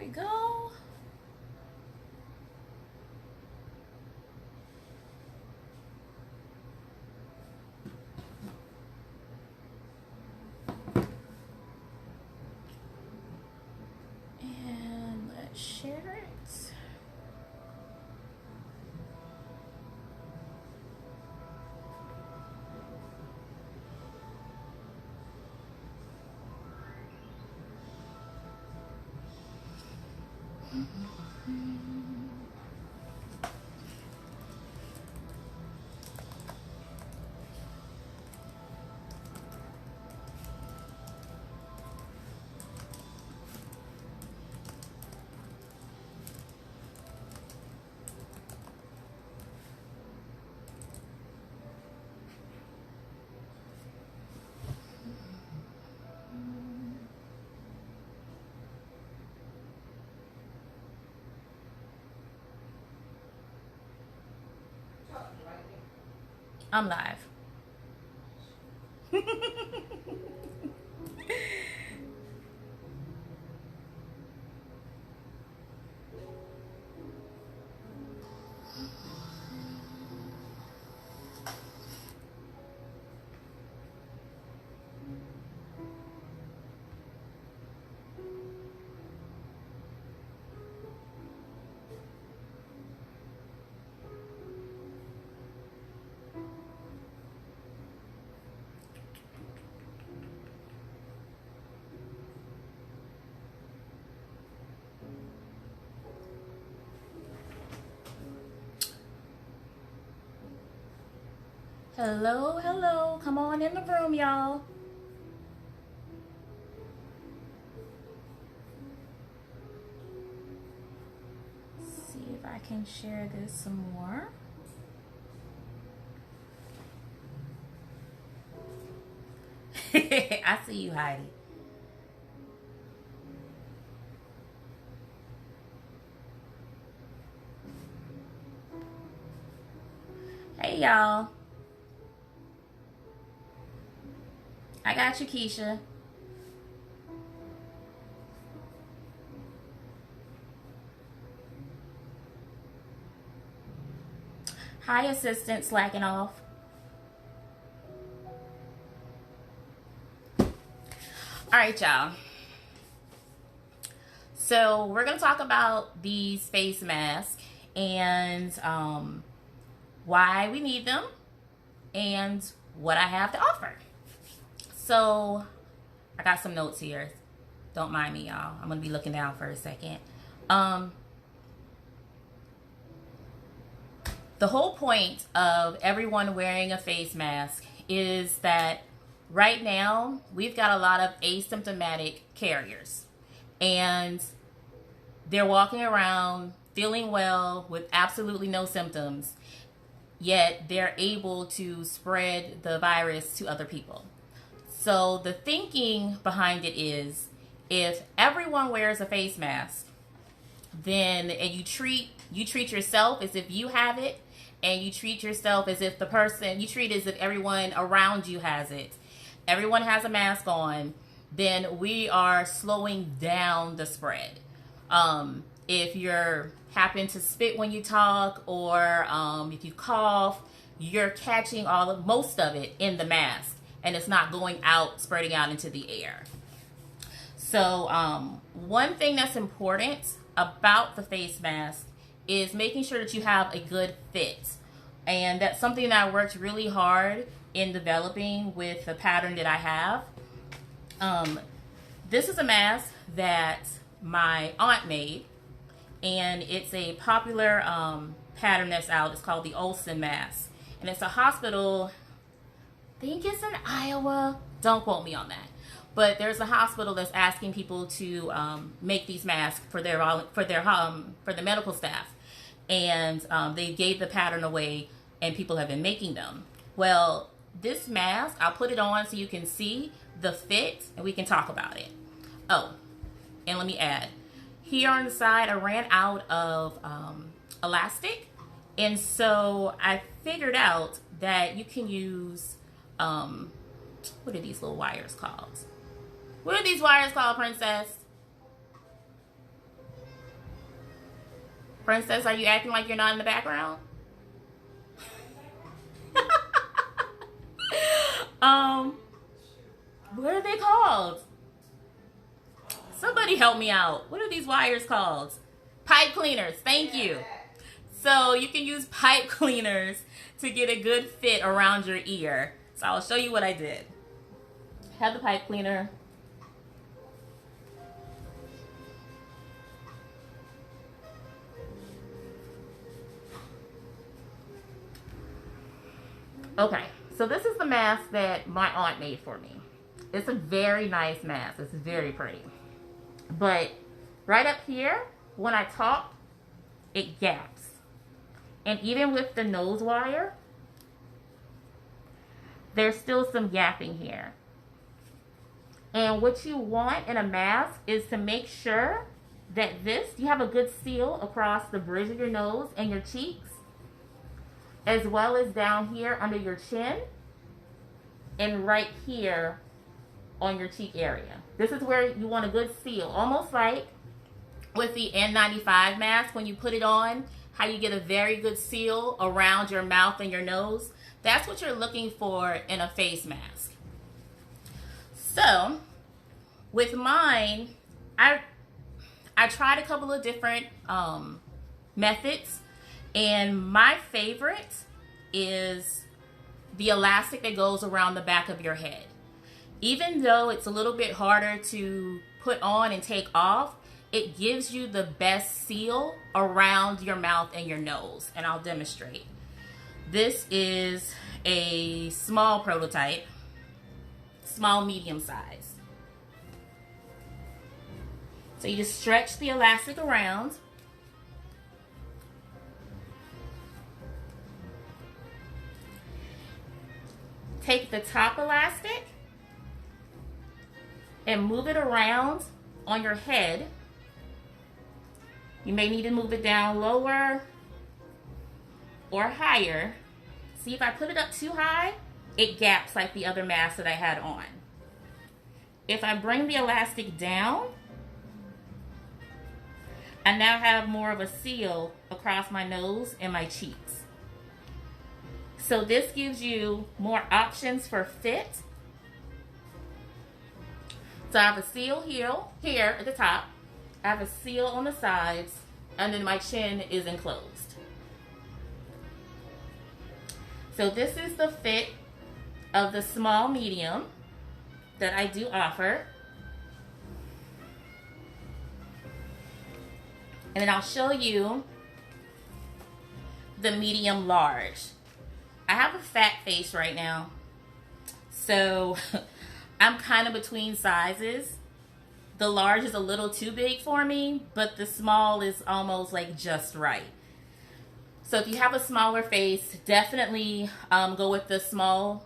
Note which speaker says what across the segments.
Speaker 1: we go. And let's share it. I'm live. Hello, hello. Come on in the room, y'all. See if I can share this some more. I see you, Heidi. Hey, y'all. I got you, Keisha. Hi, assistant, slacking off. All right, y'all. So we're going to talk about these face masks and why we need them and what I have to offer. So I got some notes here. Don't mind me, y'all. I'm going to be looking down for a second. The whole point of everyone wearing a face mask is that right now we've got a lot of asymptomatic carriers. And they're walking around feeling well with absolutely no symptoms, yet they're able to spread the virus to other people. So the thinking behind it is, if everyone wears a face mask, then and you treat yourself as if you have it, and you treat yourself as if you treat as if everyone around you has it. Everyone has a mask on, then we are slowing down the spread. If you're happen to spit when you talk, or if you cough, you're catching most of it in the mask, and it's not going out, spreading out into the air. So one thing that's important about the face mask is making sure that you have a good fit. And that's something that I worked really hard in developing with the pattern that I have. This is a mask that my aunt made, and it's a popular pattern that's out. It's called the Olsen mask, and it's a hospital, I think it's in Iowa, don't quote me on that, but there's a hospital that's asking people to make these masks for the medical staff, and they gave the pattern away, and people have been making them. Well, this mask, I'll put it on so you can see the fit, and we can talk about it. Oh, and let me add, here on the side, I ran out of elastic, and so I figured out that you can use, what are these little wires called? What are these wires called, Princess? Princess, are you acting like you're not in the background? What are they called? Somebody help me out. What are these wires called? Pipe cleaners. Thank you. So you can use pipe cleaners to get a good fit around your ear. So I'll show you what I did. Have the pipe cleaner. Okay, so this is the mask that my aunt made for me. It's a very nice mask. It's very pretty. But right up here, when I talk, it gaps. And even with the nose wire, there's still some gapping here. And what you want in a mask is to make sure that you have a good seal across the bridge of your nose and your cheeks, as well as down here under your chin and right here on your cheek area. This is where you want a good seal, almost like with the N95 mask when you put it on, how you get a very good seal around your mouth and your nose. That's what you're looking for in a face mask. So with mine, I tried a couple of different methods, and my favorite is the elastic that goes around the back of your head. Even though it's a little bit harder to put on and take off, it gives you the best seal around your mouth and your nose. And I'll demonstrate. This is a small prototype, small, medium size. So you just stretch the elastic around. Take the top elastic and move it around on your head. You may need to move it down lower or higher. See, if I put it up too high, it gaps like the other mask that I had on. If I bring the elastic down, I now have more of a seal across my nose and my cheeks. So this gives you more options for fit. So I have a seal here at the top. I have a seal on the sides, and then my chin is enclosed. So this is the fit of the small medium that I do offer. And then I'll show you the medium large. I have a fat face right now, so I'm kind of between sizes. The large is a little too big for me, but the small is almost like just right. So if you have a smaller face, definitely go with the small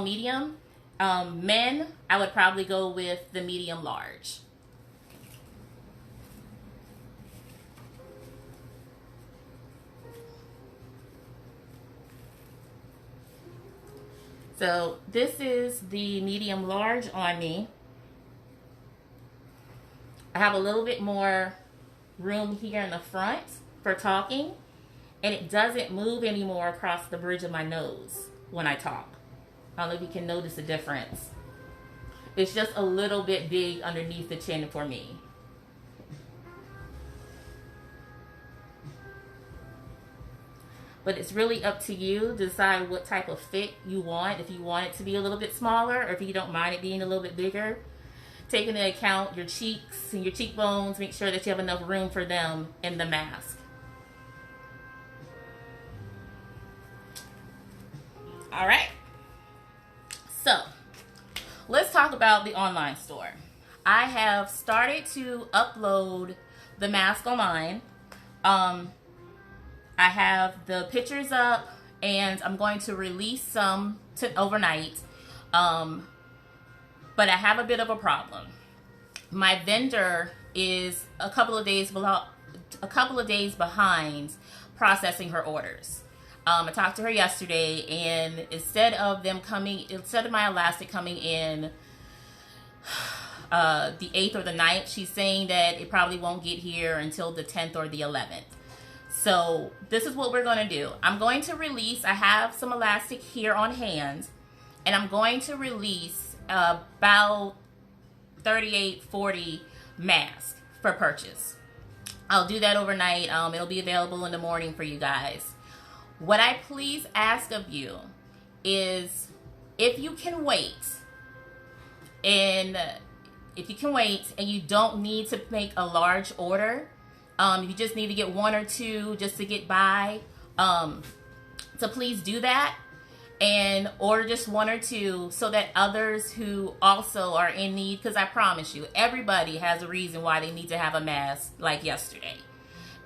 Speaker 1: medium. Men, I would probably go with the medium large. So this is the medium large on me. I have a little bit more room here in the front for talking, and it doesn't move anymore across the bridge of my nose when I talk. I don't know if you can notice the difference. It's just a little bit big underneath the chin for me. But it's really up to you to decide what type of fit you want. If you want it to be a little bit smaller, or if you don't mind it being a little bit bigger. Take into account your cheeks and your cheekbones. Make sure that you have enough room for them in the mask. All right. So let's talk about the online store. I have started to upload the mask online. I have the pictures up, and I'm going to release some overnight. But I have a bit of a problem. My vendor is a couple of days behind processing her orders. I talked to her yesterday, and instead of my elastic coming in the 8th or the 9th, she's saying that it probably won't get here until the 10th or the 11th. So this is what we're going to do. I'm going to release, I have some elastic here on hand, and I'm going to release about 38, 40 masks for purchase. I'll do that overnight. It'll be available in the morning for you guys. What I please ask of you is, if you can wait, and you don't need to make a large order, you just need to get one or two just to get by, so please do that and order just one or two so that others who also are in need, because I promise you, everybody has a reason why they need to have a mask like yesterday.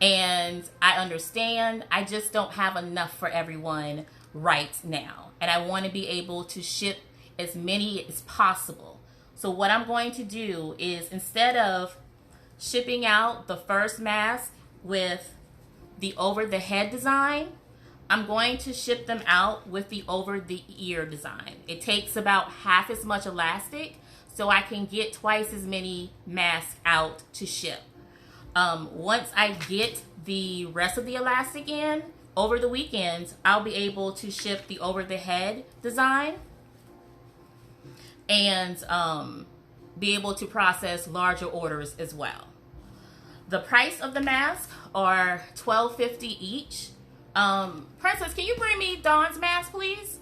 Speaker 1: And I understand, I just don't have enough for everyone right now. And I want to be able to ship as many as possible. So what I'm going to do is, instead of shipping out the first mask with the over the head design, I'm going to ship them out with the over the ear design. It takes about half as much elastic, so I can get twice as many masks out to ship. Once I get the rest of the elastic in over the weekend, I'll be able to ship the over the head design and be able to process larger orders as well. The price of the mask are $12.50 each. Princess, can you bring me Dawn's mask, please?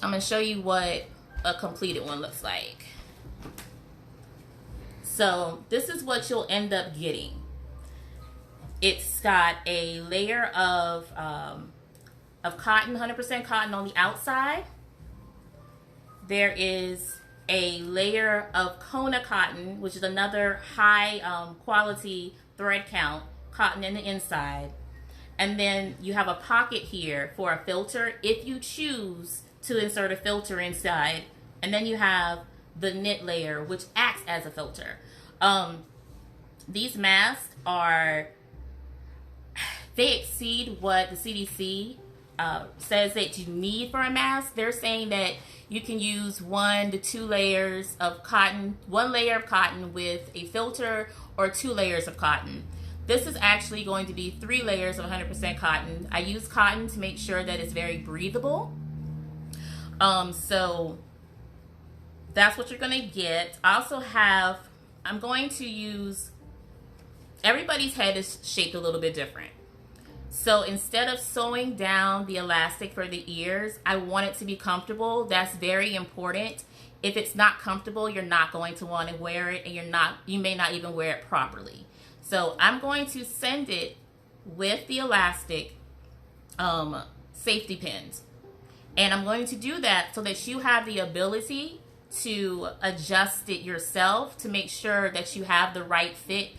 Speaker 1: I'm going to show you what a completed one looks like. So this is what you'll end up getting. It's got a layer of cotton, 100% cotton on the outside. There is a layer of Kona cotton, which is another high quality thread count cotton in the inside. And then you have a pocket here for a filter if you choose to insert a filter inside. And then you have the knit layer, which acts as a filter. These masks they exceed what the CDC says that you need for a mask. They're saying that you can use 1 to 2 layers of cotton, 1 layer of cotton with a filter, or 2 layers of cotton. This is actually going to be 3 layers of 100% cotton. I use cotton to make sure that it's very breathable. So that's what you're going to get. I also have, I'm going to use, everybody's head is shaped a little bit different. So instead of sewing down the elastic for the ears, I want it to be comfortable. That's very important. If it's not comfortable, you're not going to want to wear it, and you may not even wear it properly. So I'm going to send it with the elastic safety pins. And I'm going to do that so that you have the ability to adjust it yourself to make sure that you have the right fit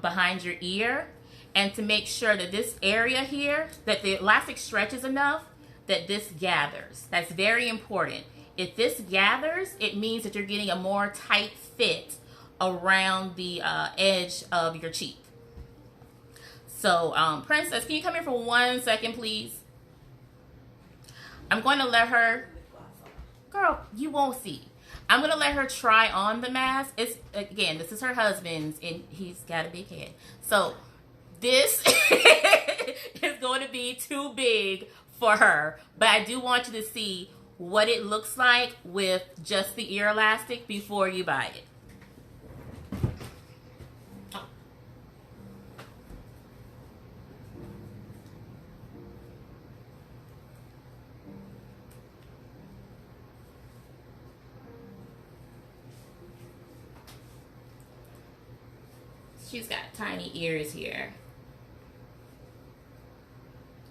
Speaker 1: behind your ear, and to make sure that this area here, that the elastic stretches enough that this gathers. That's very important. If this gathers, it means that you're getting a more tight fit around the edge of your cheek. So, Princess, can you come here for 1 second, please? I'm going to let her, girl, you won't see. I'm going to let her try on the mask. It's, again, this is her husband's, and he's got a big head. So, this is going to be too big for her, but I do want you to see what it looks like with just the ear elastic before you buy it. She's got tiny ears here.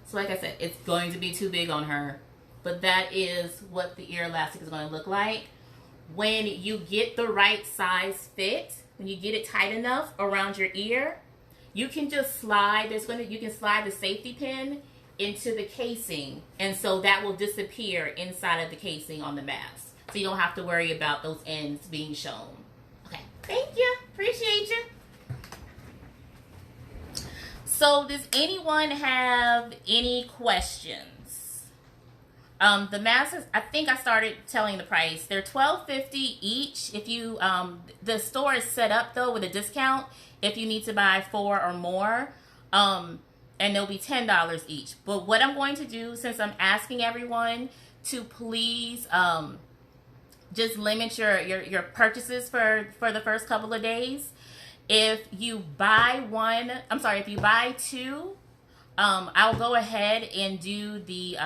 Speaker 1: So like I said, it's going to be too big on her, but that is what the ear elastic is going to look like. When you get the right size fit, when you get it tight enough around your ear, you can just slide, you can slide the safety pin into the casing, and so that will disappear inside of the casing on the mask. So you don't have to worry about those ends being shown. Okay, thank you, appreciate you. So does anyone have any questions The masks, I think I started telling the price. They're $12.50 each. If you, the store is set up though with a discount if you need to buy 4 or more. And they'll be $10 each. But what I'm going to do, since I'm asking everyone to please, just limit your purchases for the first couple of days. If you buy if you buy 2, I'll go ahead and do the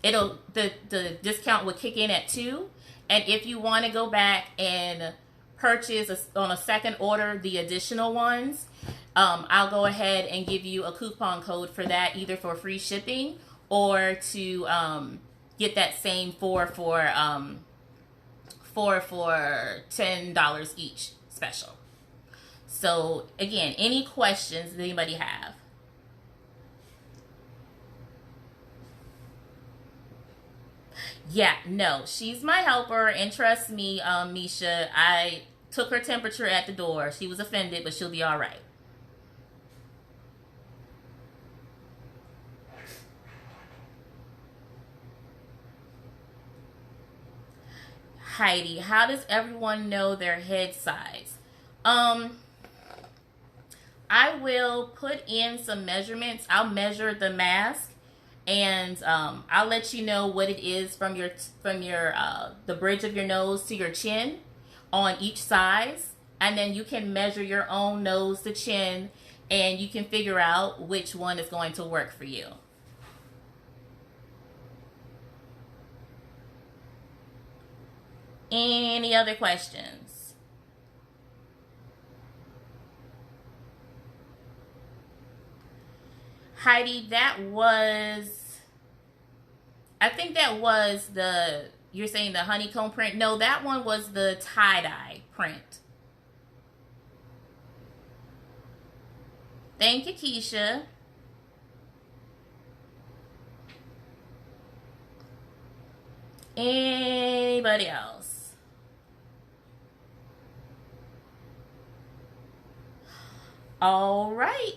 Speaker 1: the discount will kick in at 2, and if you want to go back and purchase on a second order the additional ones, I'll go ahead and give you a coupon code for that, either for free shipping or to get that same 4 for $10 each special. So again, any questions that anybody have? Yeah, no, she's my helper, and trust me, Misha, I took her temperature at the door. She was offended, but she'll be all right. Heidi, how does everyone know their head size? I will put in some measurements. I'll measure the mask, and I'll let you know what it is from your the bridge of your nose to your chin on each size, and then you can measure your own nose to chin, and you can figure out which one is going to work for you. Any other questions? Heidi, I think that was you're saying the honeycomb print? No, that one was the tie-dye print. Thank you, Keisha. Anybody else? All right.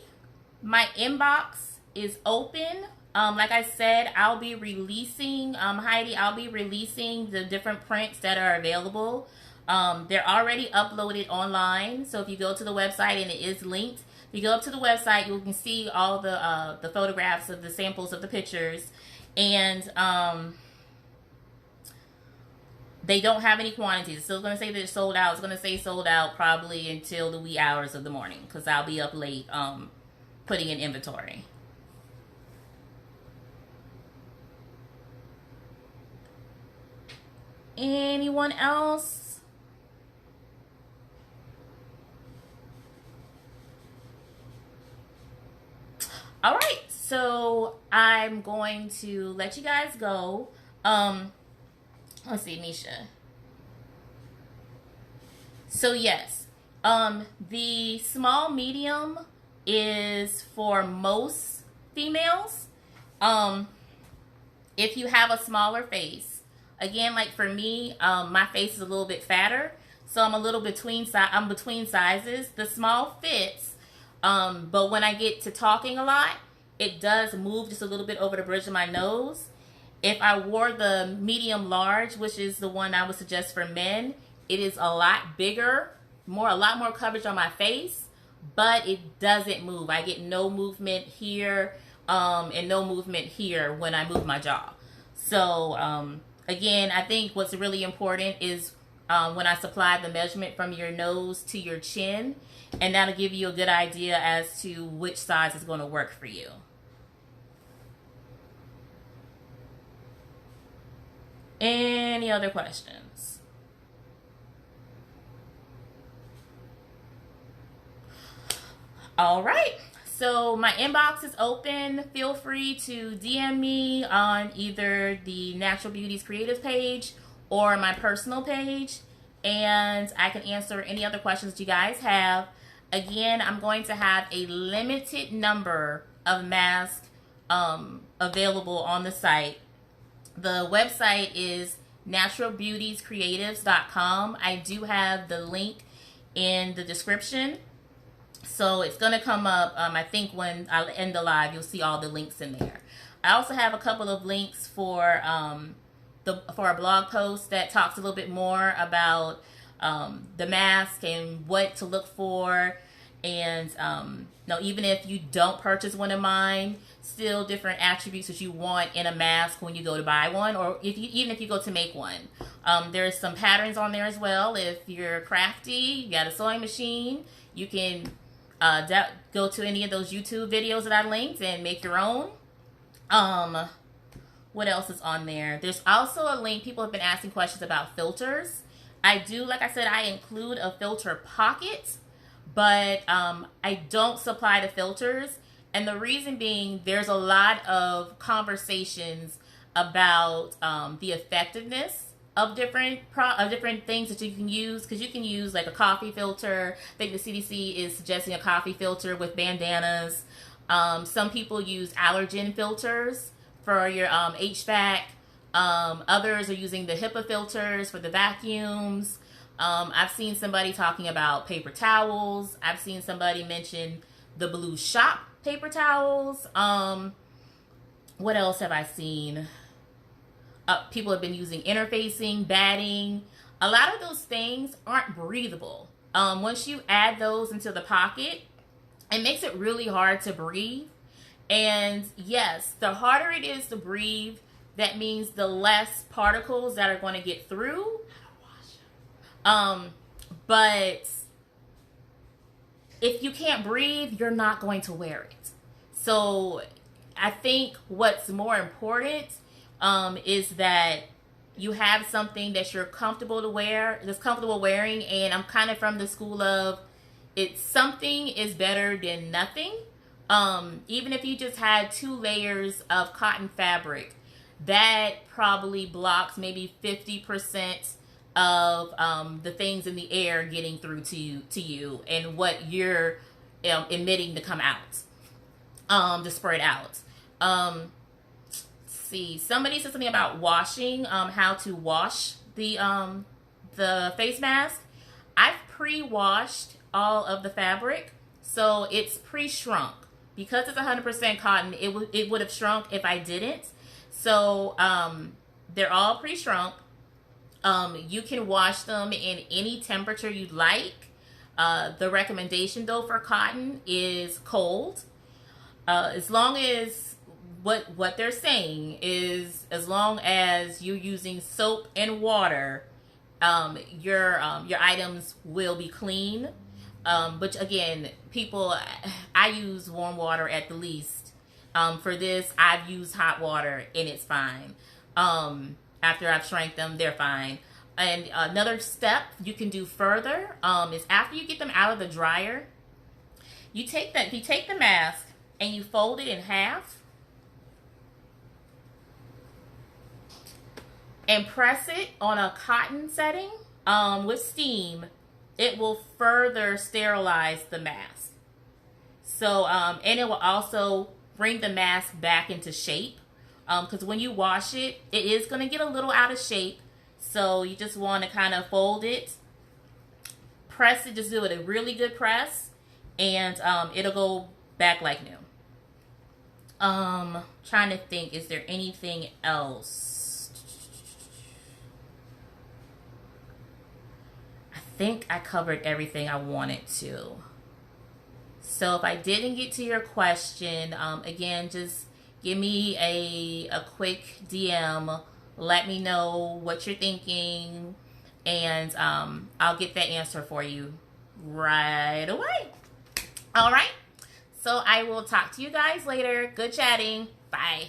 Speaker 1: My inbox is open. Like I said, I'll be releasing, Heidi, I'll be releasing the different prints that are available. They're already uploaded online. So if you go to the website, and it is linked, if you go up to the website, you can see all the photographs of the samples of the pictures. And they don't have any quantities. It's still going to say they're sold out. It's going to say sold out probably until the wee hours of the morning, because I'll be up late putting in inventory. Anyone else? All right, so I'm going to let you guys go. Let's see, Misha. So yes, the small medium is for most females. If you have a smaller face, again, like for me, my face is a little bit fatter, so I'm a little I'm between sizes. The small fits, but when I get to talking a lot, it does move just a little bit over the bridge of my nose. If I wore the medium large, which is the one I would suggest for men, it is a lot bigger, a lot more coverage on my face, but it doesn't move. I get no movement here, and no movement here when I move my jaw. So, again, I think what's really important is when I supply the measurement from your nose to your chin, and that'll give you a good idea as to which size is going to work for you. Any other questions? All right. So my inbox is open. Feel free to DM me on either the Natural Beauties Creative page or my personal page, and I can answer any other questions you guys have. Again, I'm going to have a limited number of masks available on the site. The website is naturalbeautiescreatives.com. I do have the link in the description. So it's going to come up, I think when I end the live, you'll see all the links in there. I also have a couple of links for for a blog post that talks a little bit more about the mask and what to look for, and even if you don't purchase one of mine, still different attributes that you want in a mask when you go to buy one, or even if you go to make one. There's some patterns on there as well. If you're crafty, you got a sewing machine, you can go to any of those YouTube videos that I linked and make your own. What else is on there? There's also a link. People have been asking questions about filters. I do, like I said, I include a filter pocket, but I don't supply the filters. And the reason being, there's a lot of conversations about the effectiveness of different things that you can use, because you can use like a coffee filter. I think the CDC is suggesting a coffee filter with bandanas. Some people use allergen filters for your HVAC. Others are using the HEPA filters for the vacuums. I've seen somebody talking about paper towels. I've seen somebody mention the Blue Shop paper towels. What else have I seen? People have been using interfacing, batting. A lot of those things aren't breathable. Once you add those into the pocket, it makes it really hard to breathe. And yes, the harder it is to breathe, that means the less particles that are going to get through. But if you can't breathe, you're not going to wear it. So I think what's more important is that you have something that you're comfortable to wear, that's comfortable wearing. And I'm kind of from the school of, something is better than nothing. Even if you just had 2 layers of cotton fabric, that probably blocks maybe 50% of the things in the air getting through to you and what you're emitting to come out, to spread out. See, somebody said something about washing, how to wash the face mask. I've pre-washed all of the fabric, so it's pre-shrunk. Because it's 100% cotton, it would have shrunk if I didn't. So they're all pre-shrunk. You can wash them in any temperature you'd like. The recommendation though for cotton is cold. As long as what they're saying is, as long as you're using soap and water, your items will be clean. But again, I use warm water at the least. For this, I've used hot water and it's fine. After I've shrank them, they're fine. And another step you can do further is after you get them out of the dryer, you take the mask and you fold it in half and press it on a cotton setting with steam. It will further sterilize the mask. So, and it will also bring the mask back into shape. Because when you wash it, it is going to get a little out of shape. So you just want to kind of fold it, press it, just do it a really good press, and it'll go back like new. Trying to think, is there anything else? I think I covered everything I wanted to. So if I didn't get to your question, again, just give me a quick DM. Let me know what you're thinking, and I'll get that answer for you right away. All right. So I will talk to you guys later. Good chatting. Bye.